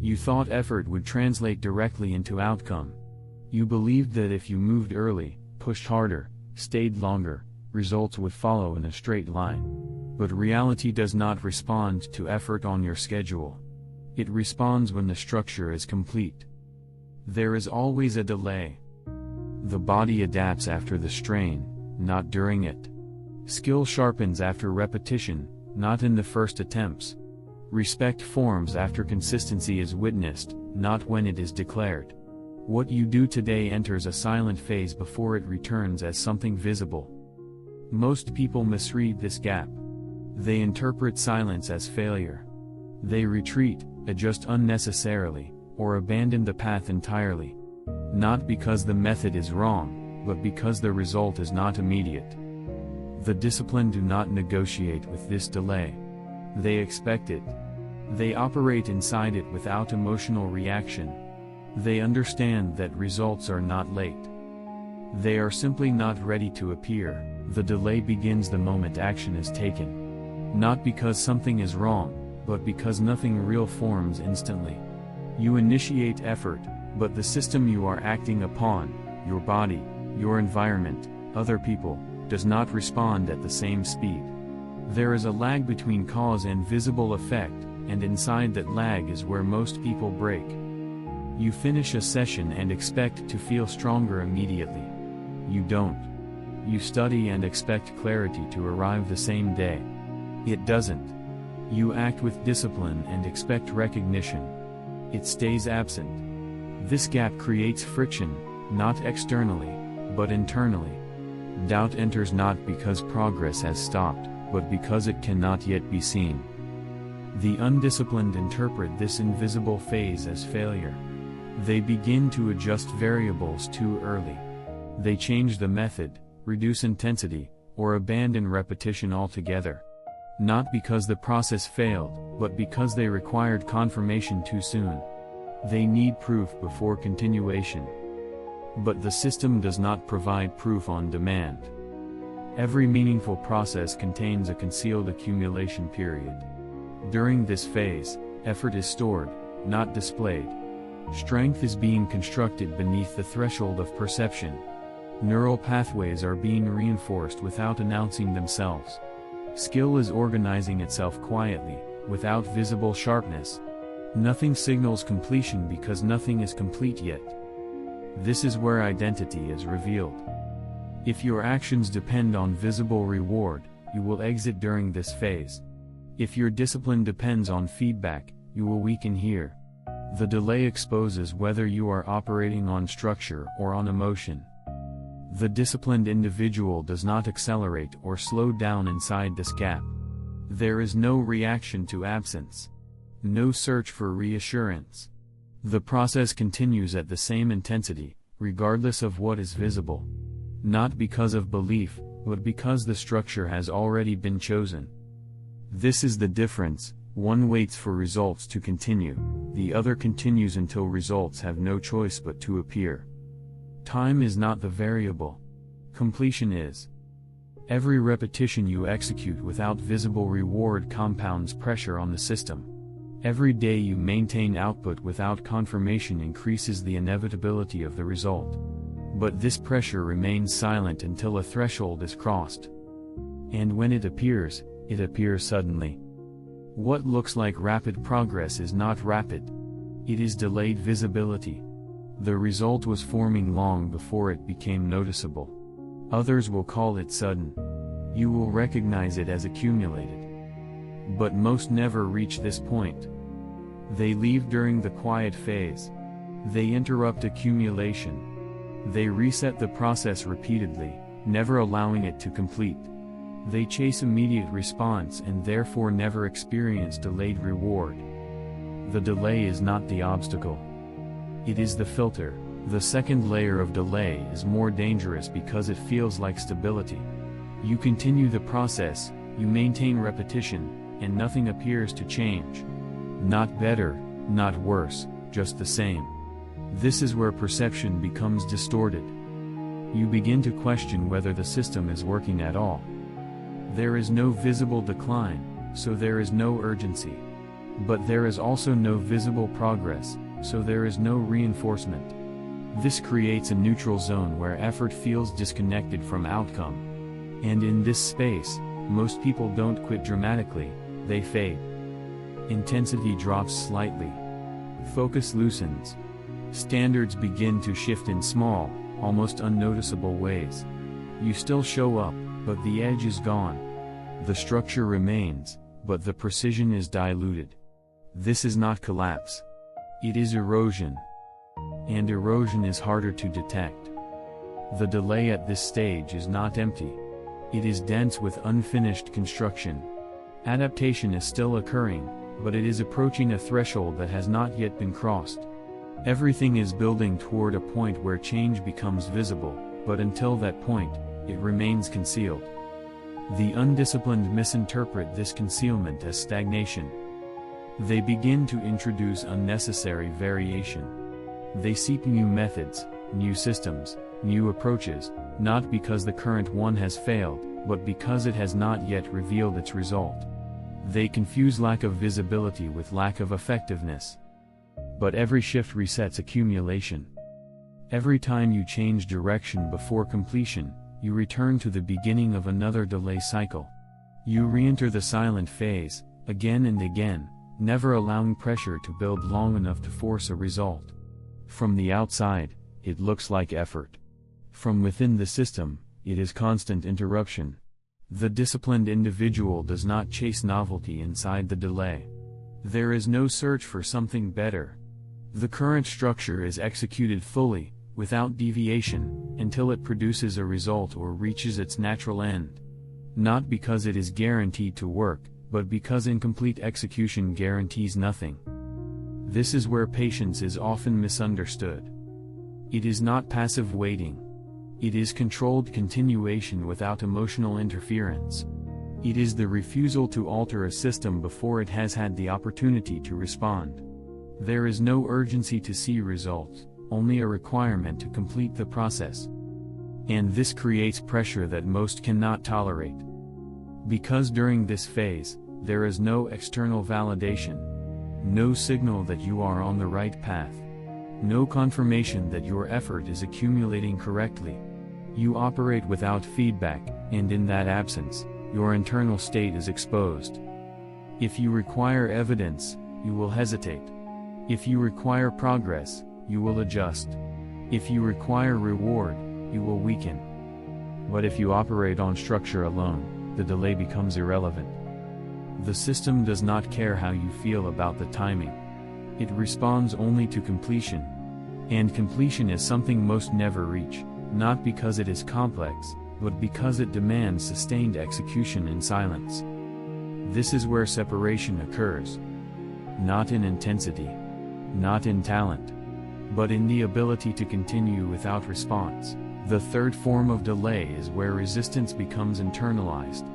You thought effort would translate directly into outcome. You believed that if you moved early, pushed harder, stayed longer, results would follow in a straight line. But reality does not respond to effort on your schedule. It responds when the structure is complete. There is always a delay. The body adapts after the strain, not during it. Skill sharpens after repetition, not in the first attempts. Respect forms after consistency is witnessed, not when it is declared. What you do today enters a silent phase before it returns as something visible. Most people misread this gap. They interpret silence as failure. They retreat, adjust unnecessarily, or abandon the path entirely. Not because the method is wrong, but because the result is not immediate. The disciplined do not negotiate with this delay. They expect it. They operate inside it without emotional reaction. They understand that results are not late. They are simply not ready to appear. The delay begins the moment action is taken. Not because something is wrong, but because nothing real forms instantly. You initiate effort, but the system you are acting upon, your body, your environment, other people, does not respond at the same speed. There is a lag between cause and visible effect, and inside that lag is where most people break. You finish a session and expect to feel stronger immediately. You don't. You study and expect clarity to arrive the same day. It doesn't. You act with discipline and expect recognition. It stays absent. This gap creates friction, not externally, but internally. Doubt enters not because progress has stopped, but because it cannot yet be seen. The undisciplined interpret this invisible phase as failure. They begin to adjust variables too early. They change the method, reduce intensity, or abandon repetition altogether. Not because the process failed, but because they required confirmation too soon. They need proof before continuation. But the system does not provide proof on demand. Every meaningful process contains a concealed accumulation period. During this phase, effort is stored, not displayed. Strength is being constructed beneath the threshold of perception. Neural pathways are being reinforced without announcing themselves. Skill is organizing itself quietly, without visible sharpness. Nothing signals completion because nothing is complete yet. This is where identity is revealed. If your actions depend on visible reward, you will exit during this phase. If your discipline depends on feedback, you will weaken here. The delay exposes whether you are operating on structure or on emotion. The disciplined individual does not accelerate or slow down inside this gap. There is no reaction to absence. No search for reassurance. The process continues at the same intensity, regardless of what is visible. Not because of belief, but because the structure has already been chosen. This is the difference. One waits for results to continue, the other continues until results have no choice but to appear. Time is not the variable. Completion is. Every repetition you execute without visible reward compounds pressure on the system. Every day you maintain output without confirmation increases the inevitability of the result. But this pressure remains silent until a threshold is crossed. And when it appears suddenly. What looks like rapid progress is not rapid. It is delayed visibility. The result was forming long before it became noticeable. Others will call it sudden. You will recognize it as accumulated. But most never reach this point. They leave during the quiet phase. They interrupt accumulation. They reset the process repeatedly, never allowing it to complete. They chase immediate response and therefore never experience delayed reward. The delay is not the obstacle. It is the filter. The second layer of delay is more dangerous because it feels like stability. You continue the process, you maintain repetition, and nothing appears to change. Not better, not worse, just the same. This is where perception becomes distorted. You begin to question whether the system is working at all. There is no visible decline, so there is no urgency. But there is also no visible progress, so there is no reinforcement. This creates a neutral zone where effort feels disconnected from outcome. And in this space, most people don't quit dramatically, they fade. Intensity drops slightly. Focus loosens. Standards begin to shift in small, almost unnoticeable ways. You still show up, but the edge is gone. The structure remains, but the precision is diluted. This is not collapse. It is erosion. And erosion is harder to detect. The delay at this stage is not empty. It is dense with unfinished construction. Adaptation is still occurring, but it is approaching a threshold that has not yet been crossed. Everything is building toward a point where change becomes visible, but until that point, it remains concealed. The undisciplined misinterpret this concealment as stagnation. They begin to introduce unnecessary variation. They seek new methods, new systems, new approaches, not because the current one has failed, but because it has not yet revealed its result. They confuse lack of visibility with lack of effectiveness. But every shift resets accumulation. Every time you change direction before completion, you return to the beginning of another delay cycle. You re-enter the silent phase, again and again, never allowing pressure to build long enough to force a result. From the outside, it looks like effort. From within the system, it is constant interruption. The disciplined individual does not chase novelty inside the delay. There is no search for something better. The current structure is executed fully, without deviation, until it produces a result or reaches its natural end. Not because it is guaranteed to work, but because incomplete execution guarantees nothing. This is where patience is often misunderstood. It is not passive waiting. It is controlled continuation without emotional interference. It is the refusal to alter a system before it has had the opportunity to respond. There is no urgency to see results, only a requirement to complete the process. And this creates pressure that most cannot tolerate. Because during this phase, there is no external validation. No signal that you are on the right path. No confirmation that your effort is accumulating correctly. You operate without feedback, and in that absence, your internal state is exposed. If you require evidence, you will hesitate. If you require progress, you will adjust. If you require reward, you will weaken. But if you operate on structure alone, the delay becomes irrelevant. The system does not care how you feel about the timing. It responds only to completion. And completion is something most never reach, not because it is complex, but because it demands sustained execution in silence. This is where separation occurs. Not in intensity. Not in talent. But in the ability to continue without response. The third form of delay is where resistance becomes internalized.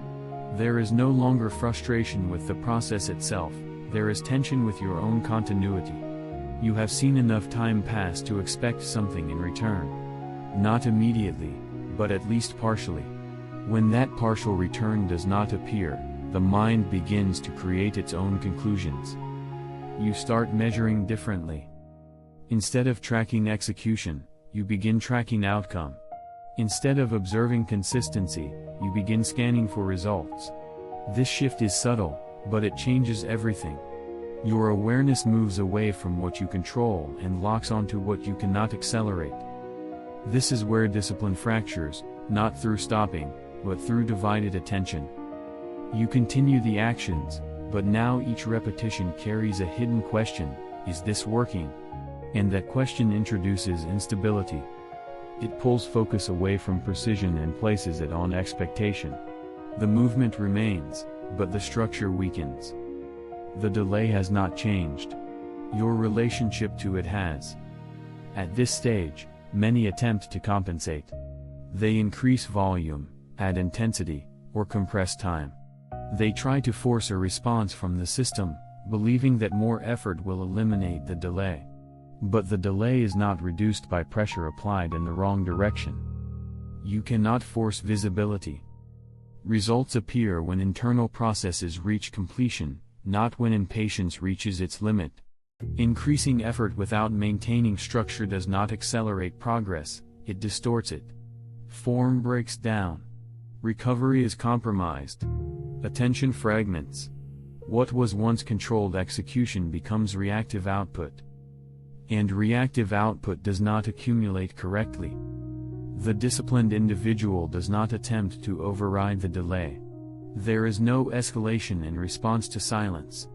There is no longer frustration with the process itself, there is tension with your own continuity. You have seen enough time pass to expect something in return. Not immediately, but at least partially. When that partial return does not appear, the mind begins to create its own conclusions. You start measuring differently. Instead of tracking execution, you begin tracking outcome. Instead of observing consistency, you begin scanning for results. This shift is subtle, but it changes everything. Your awareness moves away from what you control and locks onto what you cannot accelerate. This is where discipline fractures, not through stopping, but through divided attention. You continue the actions, but now each repetition carries a hidden question: is this working? And that question introduces instability. It pulls focus away from precision and places it on expectation. The movement remains, but the structure weakens. The delay has not changed. Your relationship to it has. At this stage, many attempt to compensate. They increase volume, add intensity, or compress time. They try to force a response from the system, believing that more effort will eliminate the delay. But the delay is not reduced by pressure applied in the wrong direction. You cannot force visibility. Results appear when internal processes reach completion, not when impatience reaches its limit. Increasing effort without maintaining structure does not accelerate progress, it distorts it. Form breaks down. Recovery is compromised. Attention fragments. What was once controlled execution becomes reactive output. And reactive output does not accumulate correctly. The disciplined individual does not attempt to override the delay. There is no escalation in response to silence.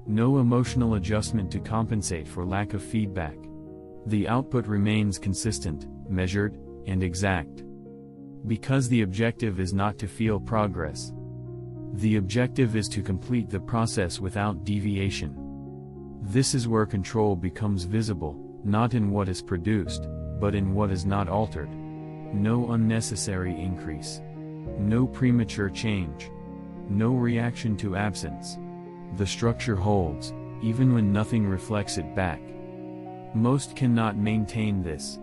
No emotional adjustment to compensate for lack of feedback. The output remains consistent, measured, and exact. Because the objective is not to feel progress. The objective is to complete the process without deviation. This is where control becomes visible, not in what is produced, but in what is not altered. No unnecessary increase. No premature change. No reaction to absence. The structure holds, even when nothing reflects it back. Most cannot maintain this.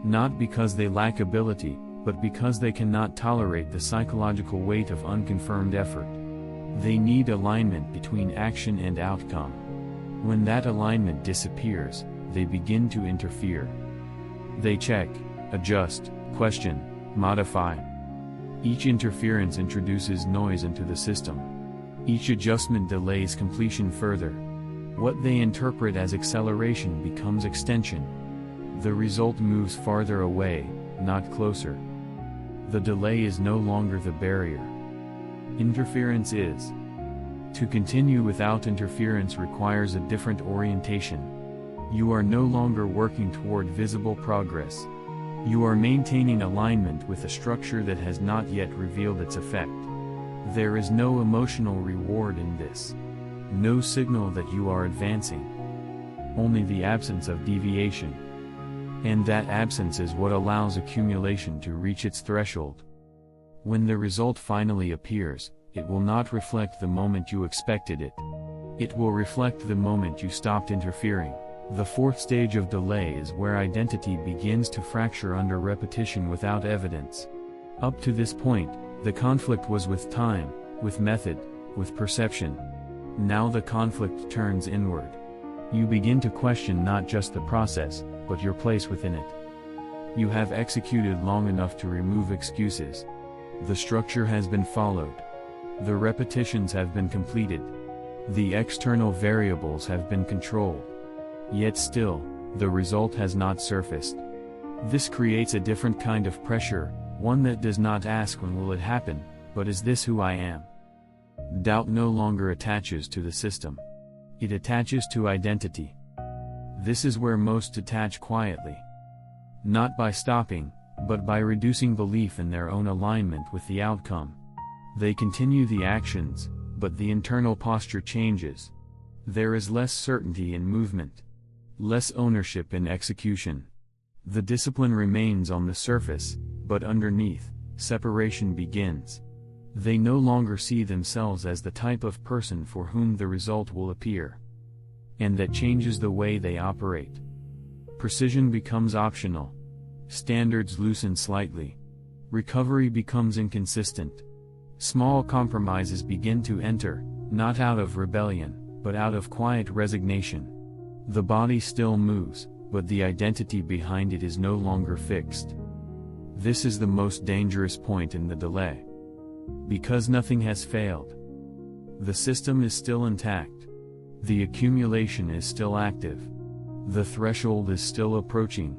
Not because they lack ability, but because they cannot tolerate the psychological weight of unconfirmed effort. They need alignment between action and outcome. When that alignment disappears, they begin to interfere. They check, adjust, question, modify. Each interference introduces noise into the system. Each adjustment delays completion further. What they interpret as acceleration becomes extension. The result moves farther away, not closer. The delay is no longer the barrier. Interference is. To continue without interference requires a different orientation. You are no longer working toward visible progress. You are maintaining alignment with a structure that has not yet revealed its effect. There is no emotional reward in this. No signal that you are advancing. Only the absence of deviation. And that absence is what allows accumulation to reach its threshold. When the result finally appears, it will not reflect the moment you expected it. It will reflect the moment you stopped interfering. The fourth stage of delay is where identity begins to fracture under repetition without evidence. Up to this point, the conflict was with time, with method, with perception. Now the conflict turns inward. You begin to question not just the process, but your place within it. You have executed long enough to remove excuses. The structure has been followed. The repetitions have been completed. The external variables have been controlled. Yet still, the result has not surfaced. This creates a different kind of pressure, one that does not ask when will it happen, but is this who I am? Doubt no longer attaches to the system. It attaches to identity. This is where most detach quietly. Not by stopping, but by reducing belief in their own alignment with the outcome. They continue the actions, but the internal posture changes. There is less certainty in movement. Less ownership in execution. The discipline remains on the surface, but underneath, separation begins. They no longer see themselves as the type of person for whom the result will appear. And that changes the way they operate. Precision becomes optional. Standards loosen slightly. Recovery becomes inconsistent. Small compromises begin to enter, not out of rebellion, but out of quiet resignation. The body still moves, but the identity behind it is no longer fixed. This is the most dangerous point in the delay. Because nothing has failed. The system is still intact. The accumulation is still active. The threshold is still approaching.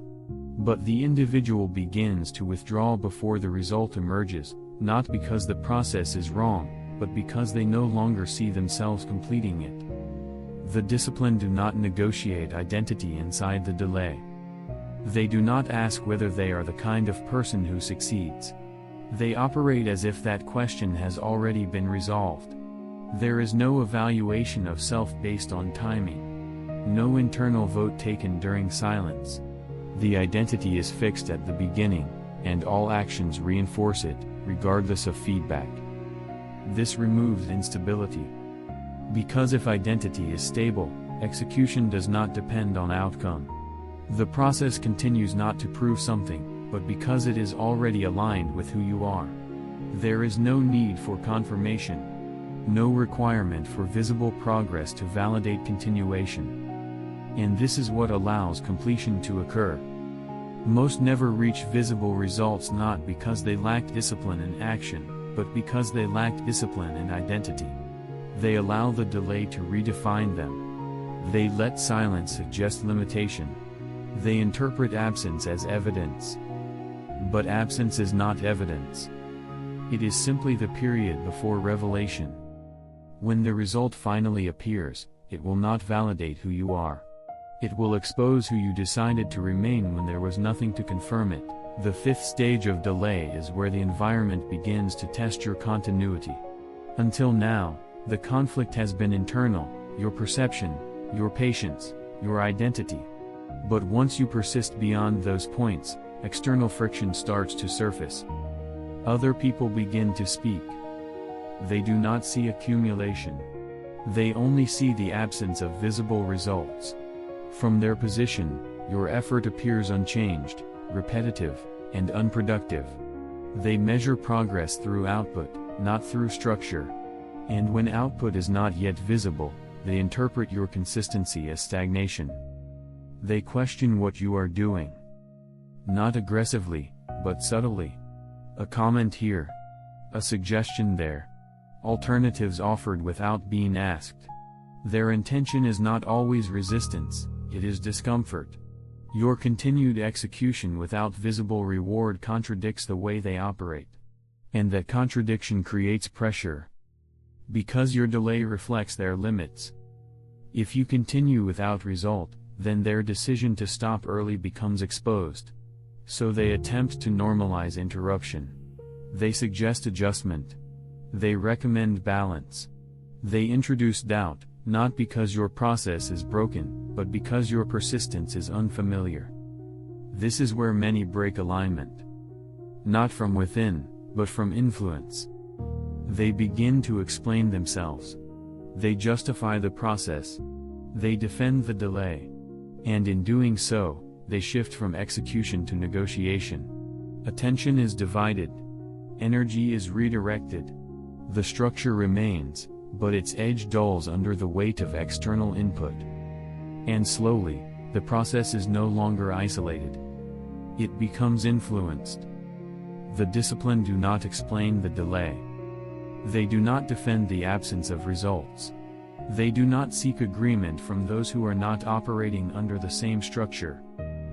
But the individual begins to withdraw before the result emerges, not because the process is wrong, but because they no longer see themselves completing it. The disciplined do not negotiate identity inside the delay. They do not ask whether they are the kind of person who succeeds. They operate as if that question has already been resolved. There is no evaluation of self based on timing. No internal vote taken during silence. The identity is fixed at the beginning, and all actions reinforce it, regardless of feedback. This removes instability. Because if identity is stable, execution does not depend on outcome. The process continues not to prove something, but because it is already aligned with who you are. There is no need for confirmation. no requirement for visible progress to validate continuation. And this is what allows completion to occur. Most never reach visible results not because they lacked discipline and action, but because they lacked discipline and identity. They allow the delay to redefine them. They let silence suggest limitation. They interpret absence as evidence. But absence is not evidence. It is simply the period before revelation. When the result finally appears, it will not validate who you are. It will expose who you decided to remain when there was nothing to confirm it. The fifth stage of delay is where the environment begins to test your continuity. Until now, the conflict has been internal, your perception, your patience, your identity. But once you persist beyond those points, external friction starts to surface. Other people begin to speak. They do not see accumulation. They only see the absence of visible results. From their position, your effort appears unchanged, repetitive, and unproductive. They measure progress through output, not through structure. And when output is not yet visible, they interpret your consistency as stagnation. They question what you are doing. Not aggressively, but subtly. A comment here. A suggestion there. Alternatives offered without being asked. Their intention is not always resistance, it is discomfort. Your continued execution without visible reward contradicts the way they operate. And that contradiction creates pressure. Because your delay reflects their limits. If you continue without result, then their decision to stop early becomes exposed. So they attempt to normalize interruption. They suggest adjustment. They recommend balance. They introduce doubt, not because your process is broken, but because your persistence is unfamiliar. This is where many break alignment. Not from within, but from influence. They begin to explain themselves. They justify the process. They defend the delay. And in doing so, they shift from execution to negotiation. Attention is divided. Energy is redirected. The structure remains, but its edge dulls under the weight of external input. And slowly, the process is no longer isolated. It becomes influenced. The discipline do not explain the delay. They do not defend the absence of results. They do not seek agreement from those who are not operating under the same structure.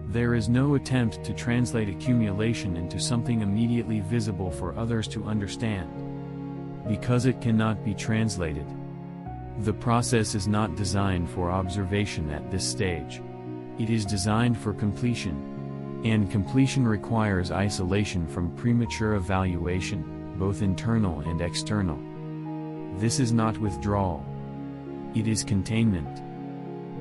There is no attempt to translate accumulation into something immediately visible for others to understand. Because it cannot be translated. The process is not designed for observation at this stage. It is designed for completion. And completion requires isolation from premature evaluation, both internal and external. This is not withdrawal. It is containment.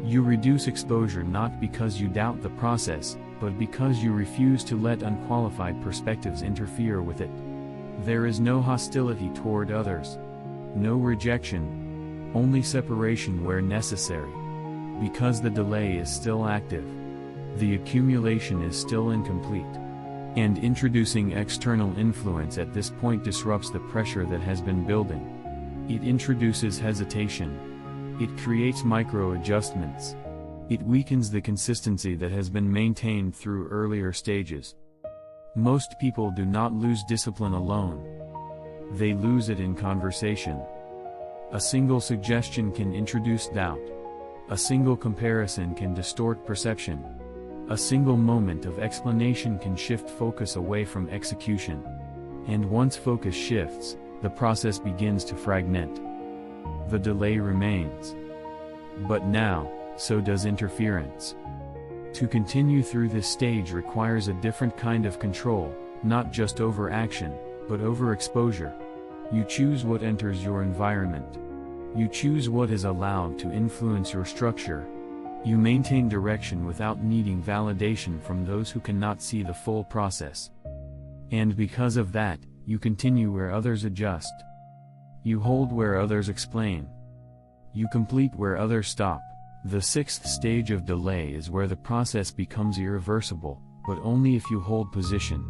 You reduce exposure not because you doubt the process, but because you refuse to let unqualified perspectives interfere with it. There is no hostility toward others. No rejection. Only separation where necessary. Because the delay is still active. The accumulation is still incomplete. And introducing external influence at this point disrupts the pressure that has been building. It introduces hesitation. It creates micro-adjustments. It weakens the consistency that has been maintained through earlier stages. Most people do not lose discipline alone. They lose it in conversation. A single suggestion can introduce doubt. A single comparison can distort perception. A single moment of explanation can shift focus away from execution. And once focus shifts, the process begins to fragment. The delay remains. But now, so does interference. To continue through this stage requires a different kind of control, not just over action, but over exposure. You choose what enters your environment. You choose what is allowed to influence your structure. You maintain direction without needing validation from those who cannot see the full process. And because of that, you continue where others adjust. You hold where others explain. You complete where others stop. The sixth stage of delay is where the process becomes irreversible, but only if you hold position.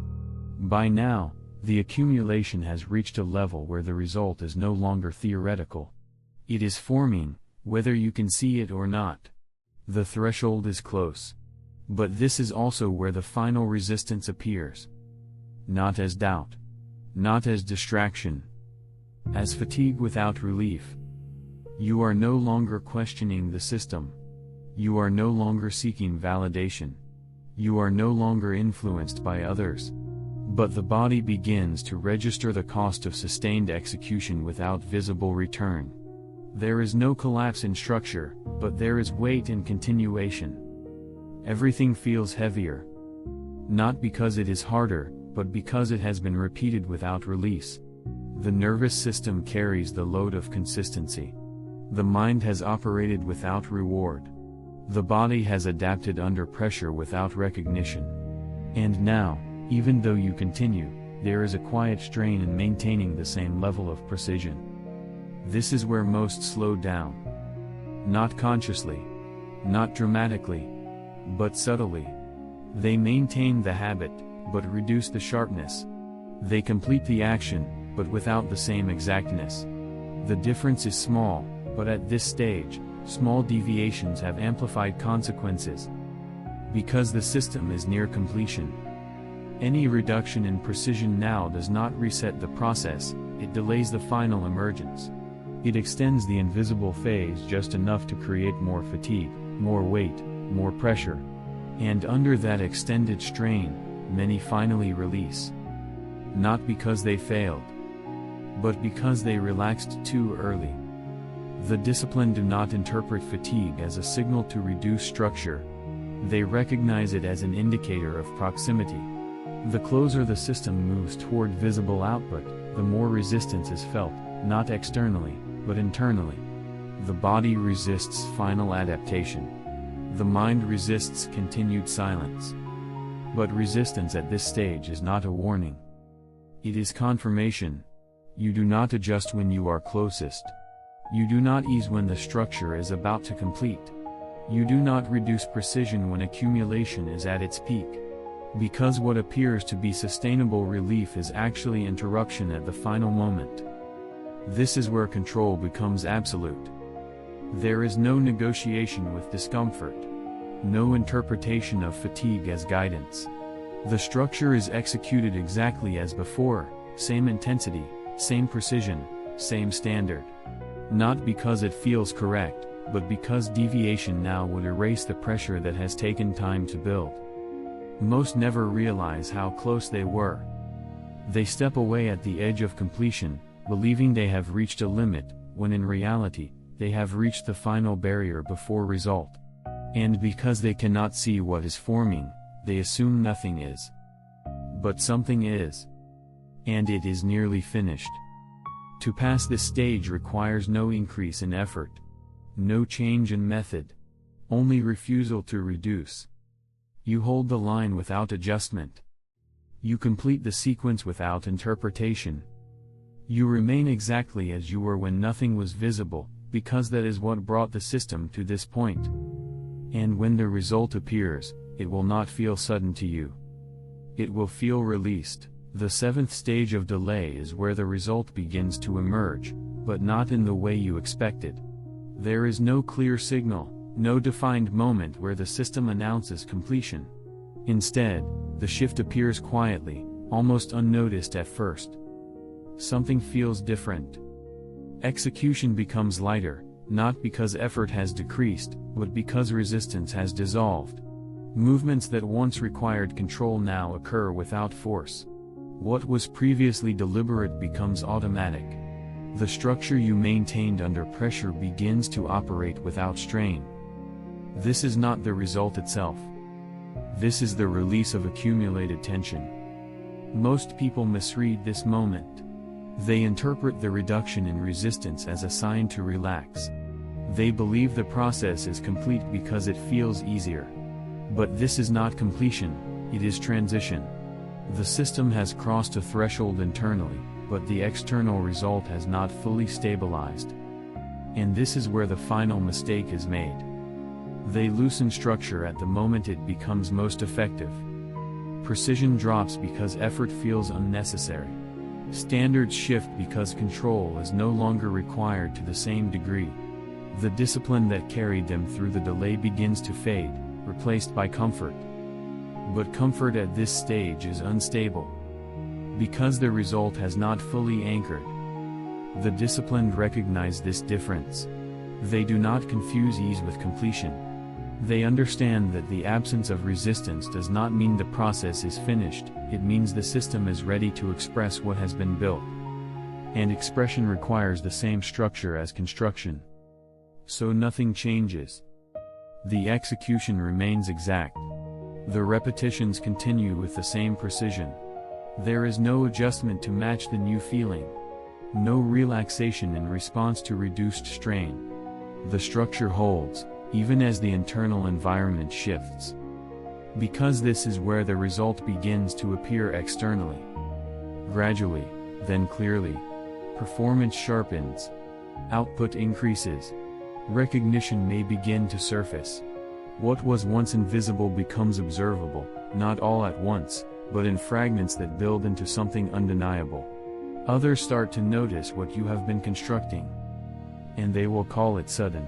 By now, The accumulation has reached a level where the result is no longer theoretical. It is forming, whether you can see it or not. The threshold is close. But this is also where the final resistance appears. Not as doubt. Not as distraction. As fatigue without relief. You are no longer questioning the system. You are no longer seeking validation. You are no longer influenced by others. But the body begins to register the cost of sustained execution without visible return. There is no collapse in structure, but there is weight in continuation. Everything feels heavier. Not because it is harder, but because it has been repeated without release. The nervous system carries the load of consistency. The mind has operated without reward. The body has adapted under pressure without recognition. And now, even though you continue, there is a quiet strain in maintaining the same level of precision. This is where most slow down. Not consciously. Not dramatically. But subtly. They maintain the habit, but reduce the sharpness. They complete the action, but without the same exactness. The difference is small, but at this stage, small deviations have amplified consequences. Because the system is near completion. Any reduction in precision now does not reset the process, it delays the final emergence. It extends the invisible phase just enough to create more fatigue, more weight, more pressure. And under that extended strain, many finally release. Not because they failed, but because they relaxed too early. The disciplined do not interpret fatigue as a signal to reduce structure. They recognize it as an indicator of proximity. The closer the system moves toward visible output, the more resistance is felt, not externally, but internally. The body resists final adaptation. The mind resists continued silence. But resistance at this stage is not a warning. It is confirmation. You do not adjust when you are closest. You do not ease when the structure is about to complete. You do not reduce precision when accumulation is at its peak. Because what appears to be sustainable relief is actually interruption at the final moment. This is where control becomes absolute. There is no negotiation with discomfort. No interpretation of fatigue as guidance. The structure is executed exactly as before, same intensity, same precision, same standard. Not because it feels correct, but because deviation now would erase the pressure that has taken time to build. Most never realize how close they were. They step away at the edge of completion, believing they have reached a limit, when in reality, they have reached the final barrier before result. And because they cannot see what is forming, they assume nothing is. But something is. And it is nearly finished. To pass this stage requires no increase in effort. No change in method. Only refusal to reduce. You hold the line without adjustment. You complete the sequence without interpretation. You remain exactly as you were when nothing was visible, because that is what brought the system to this point. And when the result appears, it will not feel sudden to you. It will feel released. The seventh stage of delay is where the result begins to emerge, but not in the way you expected. There is no clear signal, no defined moment where the system announces completion. Instead, the shift appears quietly, almost unnoticed at first. Something feels different. Execution becomes lighter, not because effort has decreased, but because resistance has dissolved. Movements that once required control now occur without force. What was previously deliberate becomes automatic. The structure you maintained under pressure begins to operate without strain. This is not the result itself. This is the release of accumulated tension. Most people misread this moment. They interpret the reduction in resistance as a sign to relax. They believe the process is complete because it feels easier. But this is not completion, it is transition. The system has crossed a threshold internally, but the external result has not fully stabilized. And this is where the final mistake is made. They loosen structure at the moment it becomes most effective. Precision drops because effort feels unnecessary. Standards shift because control is no longer required to the same degree. The discipline that carried them through the delay begins to fade, replaced by comfort. But comfort at this stage is unstable, because the result has not fully anchored. The disciplined recognize this difference. They do not confuse ease with completion. They understand that the absence of resistance does not mean the process is finished, it means the system is ready to express what has been built. And expression requires the same structure as construction. So nothing changes. The execution remains exact. The repetitions continue with the same precision. There is no adjustment to match the new feeling. No relaxation in response to reduced strain. The structure holds, even as the internal environment shifts. Because this is where the result begins to appear externally. Gradually, then clearly. Performance sharpens. Output increases. Recognition may begin to surface. What was once invisible becomes observable, not all at once, but in fragments that build into something undeniable. Others start to notice what you have been constructing. And they will call it sudden.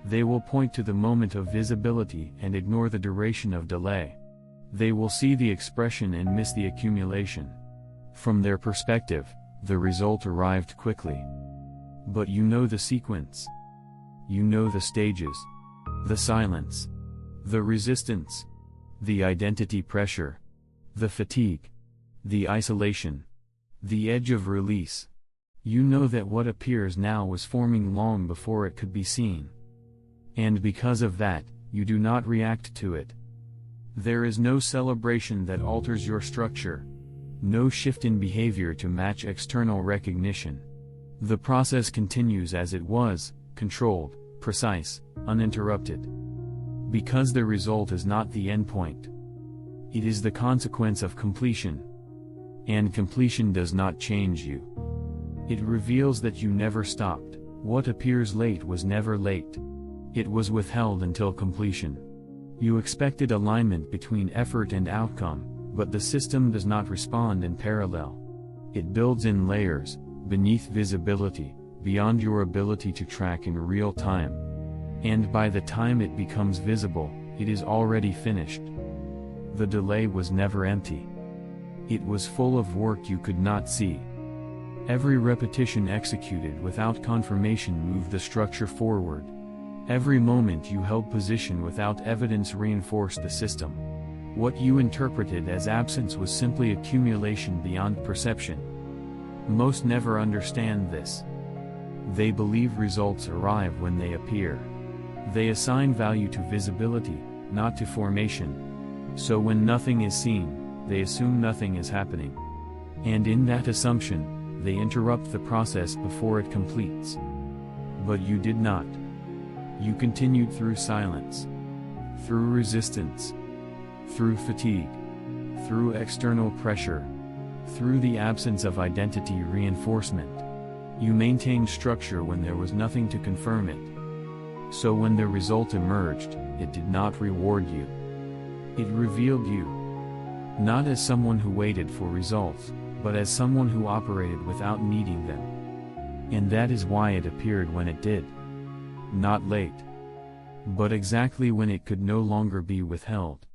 They will point to the moment of visibility and ignore the duration of delay. They will see the expression and miss the accumulation. From their perspective, the result arrived quickly. But you know the sequence. You know the stages. The silence. The resistance. The identity pressure. The fatigue. The isolation. The edge of release. You know that what appears now was forming long before it could be seen. And because of that, you do not react to it. There is no celebration that alters your structure. No shift in behavior to match external recognition. The process continues as it was, controlled, precise, uninterrupted. Because the result is not the endpoint. It is the consequence of completion. And completion does not change you. It reveals that you never stopped. What appears late was never late. It was withheld until completion. You expected alignment between effort and outcome, but the system does not respond in parallel. It builds in layers, beneath visibility, beyond your ability to track in real time. And by the time it becomes visible, it is already finished. The delay was never empty. It was full of work you could not see. Every repetition executed without confirmation moved the structure forward. Every moment you held position without evidence reinforced the system. What you interpreted as absence was simply accumulation beyond perception. Most never understand this. They believe results arrive when they appear. They assign value to visibility, not to formation. So when nothing is seen, they assume nothing is happening. And in that assumption, they interrupt the process before it completes. But you did not. You continued through silence, through resistance, through fatigue, through external pressure, through the absence of identity reinforcement. You maintained structure when there was nothing to confirm it. So when the result emerged, it did not reward you. It revealed you. Not as someone who waited for results, but as someone who operated without needing them. And that is why it appeared when it did. Not late. But exactly when it could no longer be withheld.